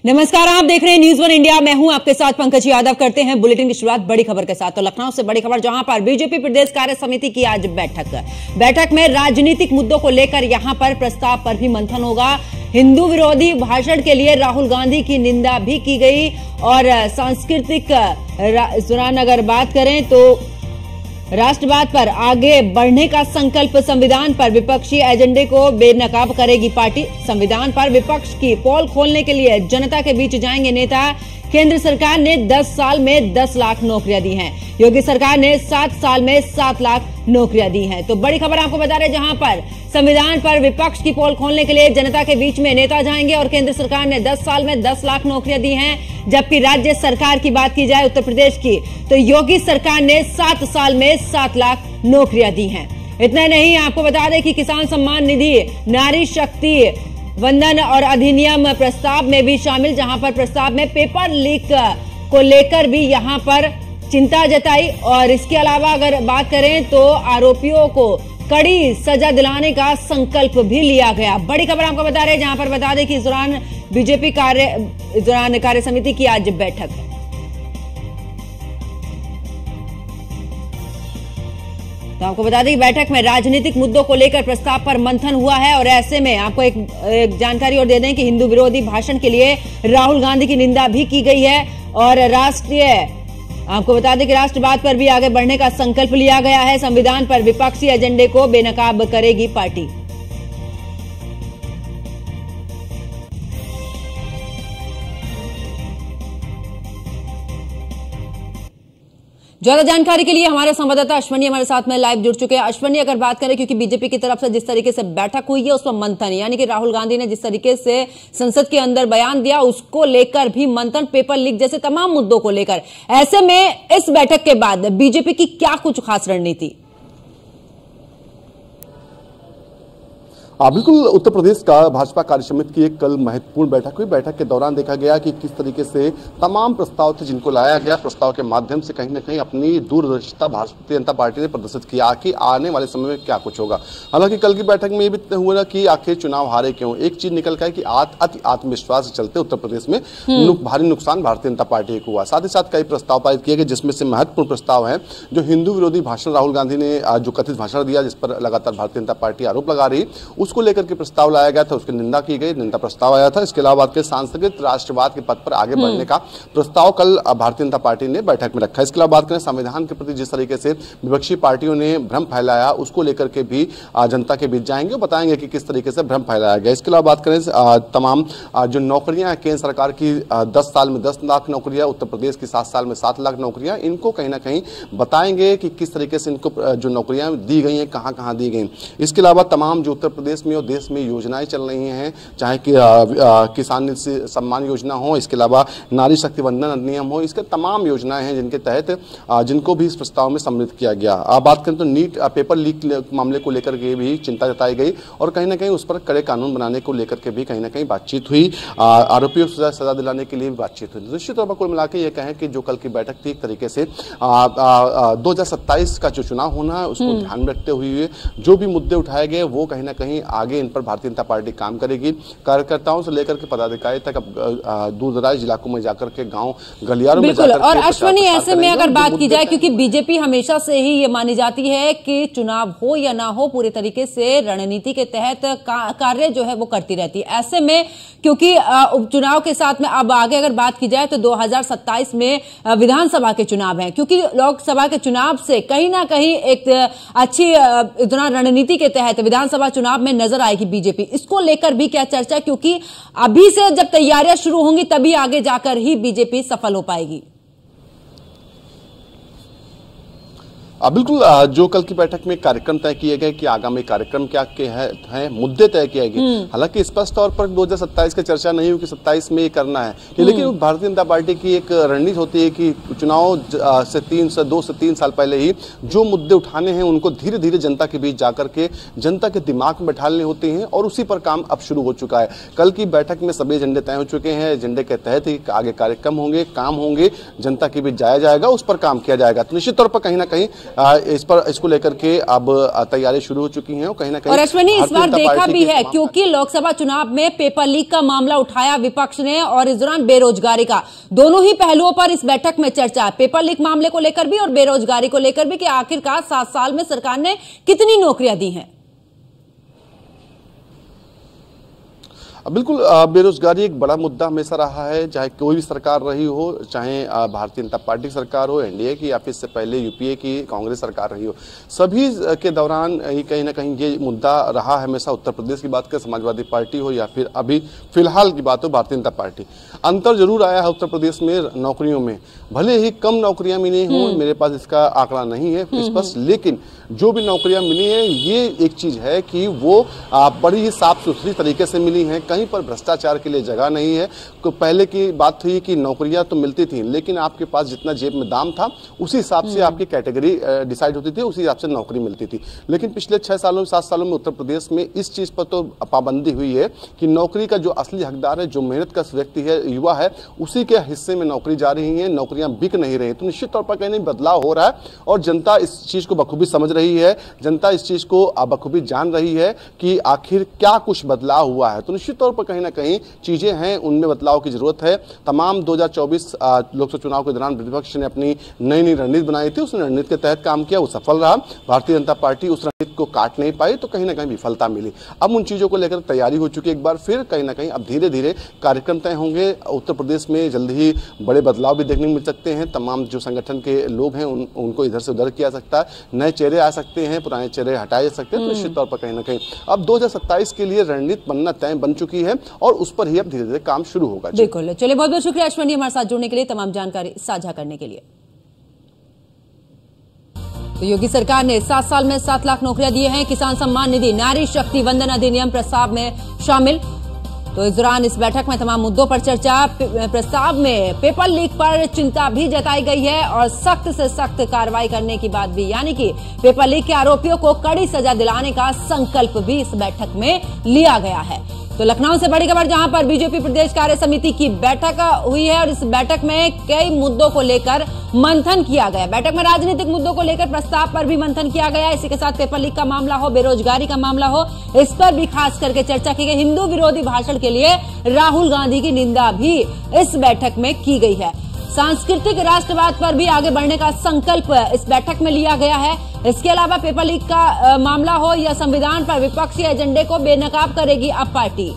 नमस्कार, आप देख रहे हैं न्यूज़ वन इंडिया। मैं हूं आपके साथ पंकज यादव। करते हैं बुलेटिन की शुरुआत बड़ी खबर के साथ। तो लखनऊ से बड़ी खबर, जहां पर बीजेपी प्रदेश कार्य समिति की आज बैठक में राजनीतिक मुद्दों को लेकर यहां पर प्रस्ताव पर भी मंथन होगा। हिंदू विरोधी भाषण के लिए राहुल गांधी की निंदा भी की गई और सांस्कृतिक दौरान अगर बात करें तो राष्ट्रवाद पर आगे बढ़ने का संकल्प, संविधान पर विपक्षी एजेंडे को बेनकाब करेगी पार्टी। संविधान पर विपक्ष की पोल खोलने के लिए जनता के बीच जाएंगे नेता। केंद्र सरकार ने 10 साल में 10 लाख नौकरियां दी हैं। योगी सरकार ने 7 साल में 7 लाख नौकरियां दी हैं। तो बड़ी खबर आपको बता रहे, जहां पर संविधान पर विपक्ष की पोल खोलने के लिए जनता के बीच में नेता जाएंगे और केंद्र सरकार ने 10 साल में 10 लाख नौकरियां दी हैं। जबकि राज्य सरकार की बात की जाए उत्तर प्रदेश की, तो योगी सरकार ने 7 साल में 7 लाख नौकरियां दी हैं। इतना नहीं, आपको बता दें कि किसान सम्मान निधि, नारी शक्ति वंदन और अधिनियम प्रस्ताव में भी शामिल, जहां पर प्रस्ताव में पेपर लीक को लेकर भी यहां पर चिंता जताई। और इसके अलावा अगर बात करें तो आरोपियों को कड़ी सजा दिलाने का संकल्प भी लिया गया। बड़ी खबर आपको बता रहे, जहां पर बता दें कि इस दौरान बीजेपी कार्य समिति की आज बैठक है। तो आपको बता दें कि बैठक में राजनीतिक मुद्दों को लेकर प्रस्ताव पर मंथन हुआ है। और ऐसे में आपको एक जानकारी और दे दें कि हिंदू विरोधी भाषण के लिए राहुल गांधी की निंदा भी की गई है और आपको बता दें कि राष्ट्रवाद पर भी आगे बढ़ने का संकल्प लिया गया है। संविधान पर विपक्षी एजेंडे को बेनकाब करेगी पार्टी। ज्यादा जानकारी के लिए हमारे संवाददाता अश्वनी हमारे साथ में लाइव जुड़ चुके हैं। अश्वनी, अगर बात करें, क्योंकि बीजेपी की तरफ से जिस तरीके से बैठक हुई है उसमें मंथन, यानी कि राहुल गांधी ने जिस तरीके से संसद के अंदर बयान दिया उसको लेकर भी मंथन, पेपर लीक जैसे तमाम मुद्दों को लेकर, ऐसे में इस बैठक के बाद बीजेपी की क्या कुछ खास रणनीति? बिल्कुल, उत्तर प्रदेश का भाजपा कार्य समिति की एक कल महत्वपूर्ण बैठक हुई। बैठक के दौरान देखा गया कि किस तरीके से तमाम प्रस्ताव थे जिनको लाया गया, प्रस्ताव के माध्यम से कहीं न कहीं अपनी दूरदर्शिता भारतीय जनता पार्टी ने प्रदर्शित किया कि आने वाले समय में क्या कुछ होगा। हालांकि कल की बैठक में ये भी हुआ कि आखिर चुनाव हारे क्यों। एक चीज निकल कर कि अति आत्मविश्वास के चलते उत्तर प्रदेश में भारी नुकसान भारतीय जनता पार्टी को हुआ। साथ ही साथ कई प्रस्ताव पारित किए गए, जिसमें से महत्वपूर्ण प्रस्ताव है जो हिंदू विरोधी भाषण राहुल गांधी ने जो कथित भाषण दिया, जिस पर लगातार भारतीय जनता पार्टी आरोप लगा रही, उसको लेकर के प्रस्ताव लाया गया था, उसकी निंदा की गई, निंदा प्रस्ताव आया था। इसके अलावा सांस्कृतिक राष्ट्रवाद के पथ पर आगे बढ़ने का प्रस्ताव कल भारतीय जनता पार्टी ने बैठक में रखा। इसके अलावा बात करें संविधान के प्रति जिस तरीके से विपक्षी पार्टियों ने भ्रम फैलाया, उसको लेकर के भी जनता के बीच जाएंगे और बताएंगे कि किस तरीके से भ्रम फैलाया गया। इसके अलावा बात करें तमाम जो नौकरियां हैं केंद्र सरकार की, 10 साल में 10 लाख नौकरियां, उत्तर प्रदेश की 7 साल में 7 लाख नौकरियां, इनको कहीं ना कहीं बताएंगे कि किस तरीके से इनको जो नौकरियां दी गई हैं कहां कहां दी गई। इसके अलावा तमाम जो उत्तर प्रदेश में और देश में योजनाएं चल रही हैं, चाहे कि किसान सम्मान योजना हो, इसके अलावा नारी शक्ति वंदन अधिनियम हो, इसके तमाम योजनाएं हैं जिनके तहत जिनको भी इस प्रस्ताव में सम्मिलित किया गया। बात करें तो नीट पेपर लीक मामले को लेकर के भी चिंता जताई गई और कहीं ना कहीं उस पर कड़े कानून बनाने को लेकर के भी कहीं ना कहीं बातचीत हुई। आरोपियों को सजा दिलाने के लिए भी बातचीत हुई। निश्चित तौर पर कुल मिलाकर यह कहें कि जो कल की बैठक थी, एक तरीके से 2027 का जो चुनाव होना है उसको ध्यान में रखते हुए जो भी मुद्दे उठाए गए वो कहीं ना कहीं आगे इन पर भारतीय जनता पार्टी काम करेगी। कार्यकर्ताओं से लेकर के पदाधिकारी तक अब दूर दराज इलाकों में जाकर के गांव गलियारों में जाकर और अश्वनी, ऐसे में अगर बात की जाए, क्योंकि बीजेपी हमेशा से ही ये मानी जाती है कि चुनाव हो या ना हो पूरे तरीके से रणनीति के तहत कार्य जो है वो करती रहती है। ऐसे में क्योंकि उपचुनाव के साथ में अब आगे अगर बात की जाए तो 2027 में विधानसभा के चुनाव हैं, क्योंकि लोकसभा के चुनाव से कहीं ना कहीं एक अच्छी रणनीति के तहत विधानसभा चुनाव में नजर आएगी बीजेपी। इसको लेकर भी क्या चर्चा, क्योंकि अभी से जब तैयारियां शुरू होंगी तभी आगे जाकर ही बीजेपी सफल हो पाएगी? बिल्कुल, जो कल की बैठक में कार्यक्रम तय किए गए कि आगामी कार्यक्रम क्या है, मुद्दे तय किए गए। हालांकि स्पष्ट तौर पर 2027 की चर्चा नहीं हुई कि 27 में ये करना है, लेकिन भारतीय जनता पार्टी की एक रणनीति होती है कि चुनाव से 2 से 3 साल पहले ही जो मुद्दे उठाने हैं उनको धीरे धीरे जनता के बीच जाकर के जनता के दिमाग में बैठाने होते हैं और उसी पर काम अब शुरू हो चुका है। कल की बैठक में सभी एजेंडे तय हो चुके हैं। एजेंडे के तहत ही आगे कार्यक्रम होंगे, काम होंगे, जनता के बीच जाया जाएगा, उस पर काम किया जाएगा। तो निश्चित तौर पर कहीं ना कहीं इसको लेकर के अब तैयारी शुरू हो चुकी है। कहीं ना कहीं और अश्विनी इस बार देखा भी है क्योंकि लोकसभा चुनाव में पेपर लीक का मामला उठाया विपक्ष ने और इस दौरान बेरोजगारी का, दोनों ही पहलुओं पर इस बैठक में चर्चा, पेपर लीक मामले को लेकर भी और बेरोजगारी को लेकर भी कि आखिरकार 7 साल में सरकार ने कितनी नौकरियां दी हैं। बिल्कुल, बेरोजगारी एक बड़ा मुद्दा हमेशा रहा है, चाहे कोई भी सरकार रही हो, चाहे भारतीय जनता पार्टी सरकार हो, एनडीए की या फिर इससे पहले यूपीए की कांग्रेस सरकार रही हो, सभी के दौरान कहीं ना कहीं ये मुद्दा रहा है हमेशा। उत्तर प्रदेश की बात करें, समाजवादी पार्टी हो या फिर अभी फिलहाल की बात हो भारतीय जनता पार्टी, अंतर जरूर आया है उत्तर प्रदेश में नौकरियों में। भले ही कम नौकरियां मिली हों, मेरे पास इसका आंकड़ा नहीं है स्पष्ट, लेकिन जो भी नौकरियां मिली हैं ये एक चीज है कि वो बड़ी ही साफ सुथरी तरीके से मिली हैं, कहीं पर भ्रष्टाचार के लिए जगह नहीं है। तो पहले की बात थी कि नौकरियां तो मिलती थी लेकिन आपके पास जितना जेब में दाम था उसी हिसाब से आपकी कैटेगरी डिसाइड होती थी, उसी हिसाब से नौकरी मिलती थी। लेकिन पिछले 6 सालों 7 सालों में उत्तर प्रदेश में इस चीज पर तो पाबंदी हुई है कि नौकरी का जो असली हकदार है, जो मेहनत का व्यक्ति है, युवा है, उसी के हिस्से में नौकरी जा रही है, नौकरियां बिक नहीं रही। तो निश्चित तौर पर कहीं बदलाव हो रहा है और जनता इस चीज को बखूबी समझ रही है, जनता इस चीज को बखूबी जान रही है कि आखिर क्या कुछ बदलाव हुआ है। तो निश्चित तौर पर कहीं ना कहीं चीजें हैं, उनमें बदलाव की जरूरत है। तमाम 2024 लोकसभा चुनाव के दौरान विपक्ष ने अपनी नई रणनीति बनाई थी, उस रणनीति के तहत काम किया, वो सफल रहा। भारतीय जनता पार्टी उस रणनीति को काट नहीं पाई तो कहीं ना कहीं विफलता मिली। अब उन चीजों को लेकर तैयारी हो चुकी है एक बार फिर, कहीं ना कहीं अब धीरे धीरे कार्यक्रम तय होंगे। उत्तर प्रदेश में जल्द ही बड़े बदलाव भी देखने को मिल सकते हैं। तमाम जो संगठन के लोग हैं उनको इधर से उधर किया सकता है, नए चेहरे आ सकते हैं, पुराने चेहरे हटाए जा सकते हैं। तो निश्चित तौर पर कहीं ना कहीं अब 2027 के लिए रणनीति बनना तय बन चुकी है और उस पर ही अब धीरे धीरे काम शुरू होगा। बिल्कुल, चलिए बहुत बहुत शुक्रिया अश्विनी हमारे साथ जुड़ने के लिए, तमाम जानकारी साझा करने के लिए। तो योगी सरकार ने 7 साल में 7 लाख नौकरियां दी हैं। किसान सम्मान निधि, नारी शक्ति वंदन अधिनियम प्रस्ताव में शामिल। तो इस दौरान इस बैठक में तमाम मुद्दों पर चर्चा। प्रस्ताव में पेपर लीक पर चिंता भी जताई गई है और सख्त से सख्त कार्रवाई करने की बात भी, यानी कि पेपर लीक के आरोपियों को कड़ी सजा दिलाने का संकल्प भी इस बैठक में लिया गया है। तो लखनऊ से बड़ी खबर, जहां पर बीजेपी प्रदेश कार्य समिति की बैठक हुई है और इस बैठक में कई मुद्दों को लेकर मंथन किया गया। बैठक में राजनीतिक मुद्दों को लेकर प्रस्ताव पर भी मंथन किया गया। इसी के साथ पेपर लीक का मामला हो, बेरोजगारी का मामला हो, इस पर भी खास करके चर्चा की गई। हिंदू विरोधी भाषण के लिए राहुल गांधी की निंदा भी इस बैठक में की गई है। सांस्कृतिक राष्ट्रवाद पर भी आगे बढ़ने का संकल्प इस बैठक में लिया गया है। इसके अलावा पेपर लीक का मामला हो या संविधान पर विपक्षी एजेंडे को बेनकाब करेगी अब पार्टी।